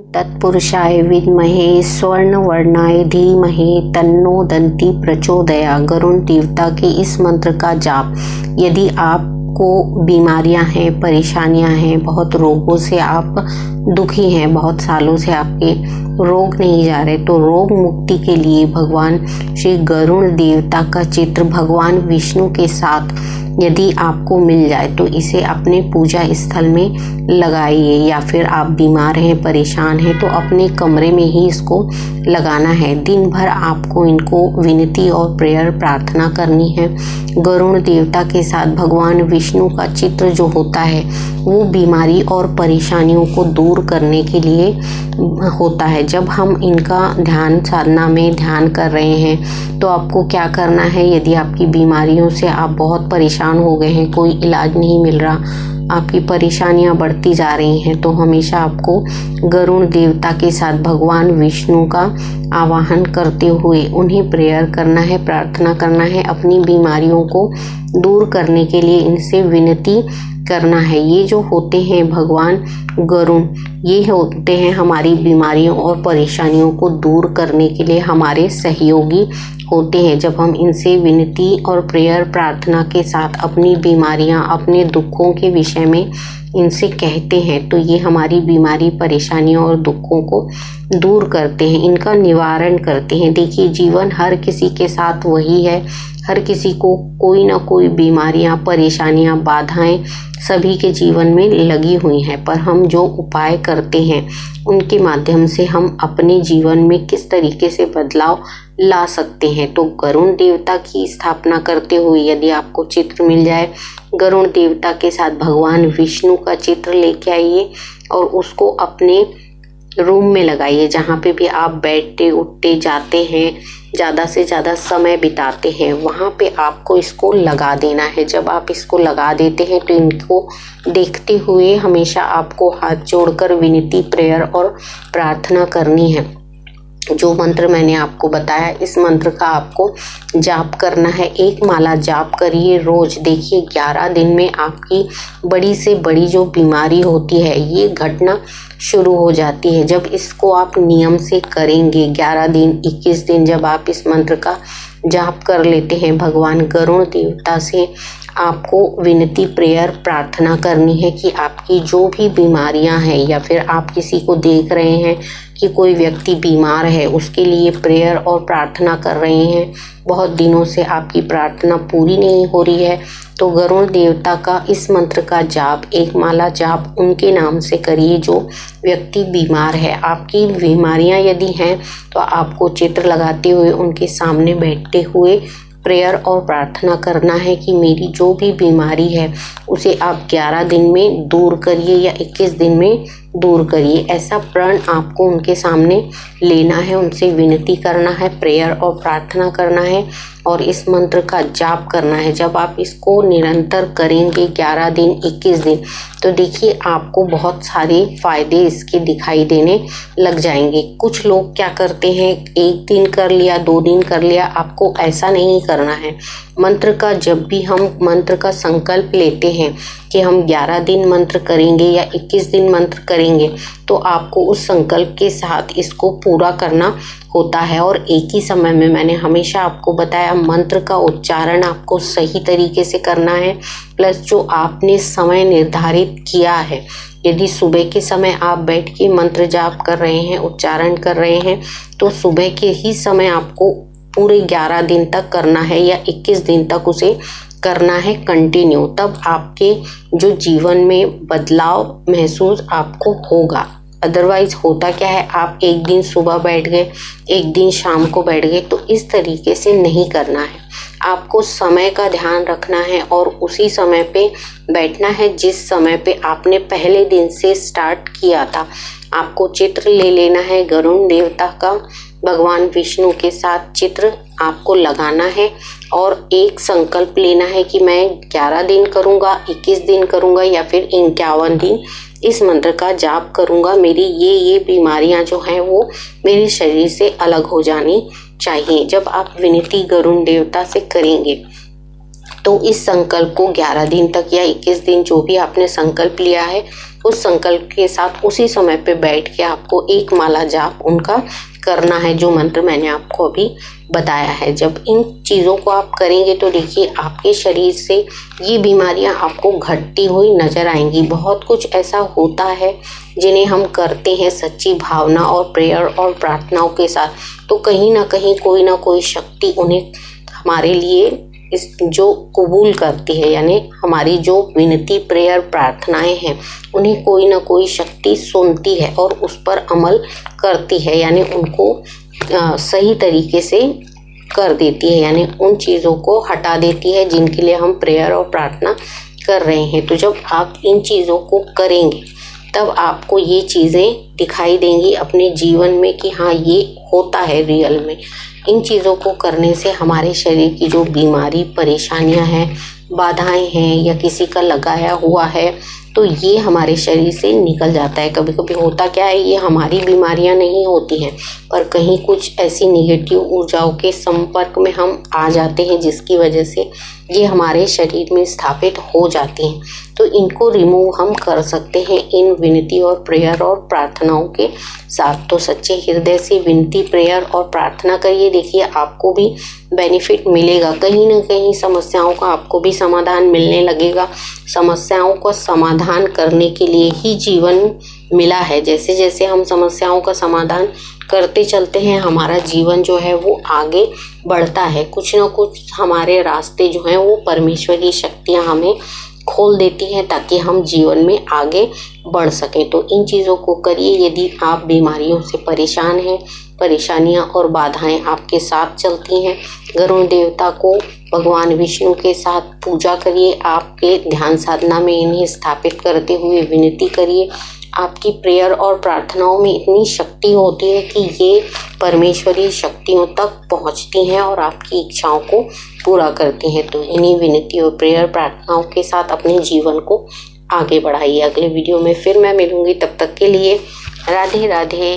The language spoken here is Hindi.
तत्पुरुषाय विद्महे स्वर्णवर्णाय धीमहि तन्नो दन्ति प्रचोदयात्। गरुड़ देवता के इस मंत्र का जाप यदि आपको बीमारियां हैं, परेशानियां हैं, बहुत रोगों से आप दुखी हैं, बहुत सालों से आपके रोग नहीं जा रहे, तो रोग मुक्ति के लिए भगवान श्री गरुड़ देवता का चित्र भगवान विष्णु के साथ यदि आपको मिल जाए तो इसे अपने पूजा स्थल में लगाइए। या फिर आप बीमार हैं, परेशान हैं तो अपने कमरे में ही इसको लगाना है। दिन भर आपको इनको विनती और प्रेयर प्रार्थना करनी है। गरुड़ देवता के साथ भगवान विष्णु का चित्र जो होता है वो बीमारी और परेशानियों को दूर करने के लिए होता है। जब हम इनका ध्यान साधना में ध्यान कर रहे हैं तो आपको क्या करना है, यदि आपकी बीमारियों से आप बहुत परेशान हो गए हैं, कोई इलाज नहीं मिल रहा, आपकी परेशानियां बढ़ती जा रही हैं, तो हमेशा आपको गरुड़ देवता के साथ भगवान विष्णु का आवाहन करते हुए उन्हें प्रेयर करना है, प्रार्थना करना है, अपनी बीमारियों को दूर करने के लिए इनसे विनती करना है। ये जो होते हैं भगवान गरुड़, ये होते हैं हमारी बीमारियों और परेशानियों को दूर करने के लिए हमारे सहयोगी होते हैं। जब हम इनसे विनती और प्रेयर प्रार्थना के साथ अपनी बीमारियां, अपने दुखों के विषय में इनसे कहते हैं तो ये हमारी बीमारी, परेशानियों और दुखों को दूर करते हैं, इनका निवारण करते हैं। देखिए, जीवन हर किसी के साथ वही है, हर किसी को कोई ना कोई बीमारियां, परेशानियां, बाधाएं सभी के जीवन में लगी हुई हैं, पर हम जो उपाय करते हैं उनके माध्यम से हम अपने जीवन में किस तरीके से बदलाव ला सकते हैं। तो गरुड़ देवता की स्थापना करते हुए यदि आपको चित्र मिल जाए, गरुड़ देवता के साथ भगवान विष्णु का चित्र लेके आइए और उसको अपने रूम में लगाइए। जहाँ पे भी आप बैठते उठते जाते हैं, ज़्यादा से ज़्यादा समय बिताते हैं, वहाँ पे आपको इसको लगा देना है। जब आप इसको लगा देते हैं तो इनको देखते हुए हमेशा आपको हाथ जोड़कर विनती, प्रेयर और प्रार्थना करनी है। जो मंत्र मैंने आपको बताया, इस मंत्र का आपको जाप करना है। एक माला जाप करिए रोज। देखिए, 11 दिन में आपकी बड़ी से बड़ी जो बीमारी होती है ये घटना शुरू हो जाती है। जब इसको आप नियम से करेंगे, 11 दिन, 21 दिन जब आप इस मंत्र का जाप कर लेते हैं, भगवान गरुड़ देवता से आपको विनती, प्रेयर, प्रार्थना करनी है कि आपकी जो भी बीमारियां हैं, या फिर आप किसी को देख रहे हैं कि कोई व्यक्ति बीमार है, उसके लिए प्रेयर और प्रार्थना कर रहे हैं, बहुत दिनों से आपकी प्रार्थना पूरी नहीं हो रही है, तो गरुड़ देवता का इस मंत्र का जाप, एक माला जाप उनके नाम से करिए जो व्यक्ति बीमार है। आपकी बीमारियां यदि हैं तो आपको चित्र लगाते हुए उनके सामने बैठते हुए प्रेयर और प्रार्थना करना है कि मेरी जो भी बीमारी है उसे आप 11 दिन में दूर करिए या 21 दिन में दूर करिए। ऐसा प्रण आपको उनके सामने लेना है, उनसे विनती करना है, प्रेयर और प्रार्थना करना है और इस मंत्र का जाप करना है। जब आप इसको निरंतर करेंगे 11 दिन, 21 दिन, तो देखिए आपको बहुत सारे फायदे इसके दिखाई देने लग जाएंगे। कुछ लोग क्या करते हैं, 1 दिन कर लिया, 2 दिन कर लिया, आपको ऐसा नहीं करना है। मंत्र का जब भी हम मंत्र का संकल्प लेते हैं कि हम 11 दिन मंत्र करेंगे या 21 दिन मंत्र करेंगे, तो आपको उस संकल्प के साथ इसको पूरा करना होता है। और एक ही समय में, मैंने हमेशा आपको बताया, मंत्र का उच्चारण आपको सही तरीके से करना है, प्लस जो आपने समय निर्धारित किया है, यदि सुबह के समय आप बैठ के मंत्र जाप कर रहे हैं, उच्चारण कर रहे हैं, तो सुबह के ही समय आपको पूरे 11 दिन तक करना है या 21 दिन तक उसे करना है कंटिन्यू। तब आपके जो जीवन में बदलाव महसूस आपको होगा। अदरवाइज होता क्या है, आप एक दिन सुबह बैठ गए, एक दिन शाम को बैठ गए, तो इस तरीके से नहीं करना है। आपको समय का ध्यान रखना है और उसी समय पे बैठना है जिस समय पे आपने पहले दिन से स्टार्ट किया था। आपको चित्र ले लेना है गरुड़ देवता का, भगवान विष्णु के साथ चित्र आपको लगाना है और एक संकल्प लेना है कि मैं 11 दिन करूँगा, 21 दिन करूँगा या फिर 51 दिन इस मंत्र का जाप करूँगा। मेरी ये बीमारियां जो हैं वो मेरे शरीर से अलग हो जानी चाहिए। जब आप विनती गरुड़ देवता से करेंगे तो इस संकल्प को 11 दिन तक या 21 दिन जो भी आपने संकल्प लिया है उस संकल्प के साथ उसी समय पे बैठ के आपको एक माला जाप उनका करना है, जो मंत्र मैंने आपको अभी बताया है। जब इन चीज़ों को आप करेंगे तो देखिए आपके शरीर से ये बीमारियां आपको घटती हुई नजर आएंगी। बहुत कुछ ऐसा होता है जिन्हें हम करते हैं सच्ची भावना और प्रेयर और प्रार्थनाओं के साथ, तो कहीं ना कहीं कोई ना कोई शक्ति उन्हें हमारे लिए इस जो कबूल करती है, यानी हमारी जो विनती प्रेयर प्रार्थनाएं हैं उन्हें कोई ना कोई शक्ति सुनती है और उस पर अमल करती है, यानी उनको सही तरीके से कर देती है, यानी उन चीज़ों को हटा देती है जिनके लिए हम प्रेयर और प्रार्थना कर रहे हैं। तो जब आप इन चीज़ों को करेंगे तब आपको ये चीज़ें दिखाई देंगी अपने जीवन में कि हाँ ये होता है रियल में। इन चीज़ों को करने से हमारे शरीर की जो बीमारी परेशानियां हैं, बाधाएं हैं या किसी का लगाया हुआ है तो ये हमारे शरीर से निकल जाता है। कभी कभी होता क्या है, ये हमारी बीमारियां नहीं होती हैं पर कहीं कुछ ऐसी निगेटिव ऊर्जाओं के संपर्क में हम आ जाते हैं जिसकी वजह से ये हमारे शरीर में स्थापित हो जाती हैं। तो इनको रिमूव हम कर सकते हैं इन विनती और प्रेयर और प्रार्थनाओं के साथ। तो सच्चे हृदय से विनती प्रेयर और प्रार्थना करिए, देखिए आपको भी बेनिफिट मिलेगा। कहीं ना कहीं समस्याओं का आपको भी समाधान मिलने लगेगा। समस्याओं का समाधान करने के लिए ही जीवन मिला है। जैसे जैसे हम समस्याओं का समाधान करते चलते हैं हमारा जीवन जो है वो आगे बढ़ता है। कुछ ना कुछ हमारे रास्ते जो हैं वो परमेश्वरी शक्तियाँ हमें खोल देती हैं ताकि हम जीवन में आगे बढ़ सकें। तो इन चीज़ों को करिए। यदि आप बीमारियों से परेशान हैं, परेशानियां और बाधाएं आपके साथ चलती हैं, गरुड़ देवता को भगवान विष्णु के साथ पूजा करिए। आपके ध्यान साधना में इन्हें स्थापित करते हुए विनती करिए। आपकी प्रेयर और प्रार्थनाओं में इतनी शक्ति होती है कि ये परमेश्वरी शक्तियों तक पहुंचती हैं और आपकी इच्छाओं को पूरा करती हैं। तो इन्हीं विनती और प्रेयर प्रार्थनाओं के साथ अपने जीवन को आगे बढ़ाइए। अगले वीडियो में फिर मैं मिलूंगी, तब तक के लिए राधे राधे।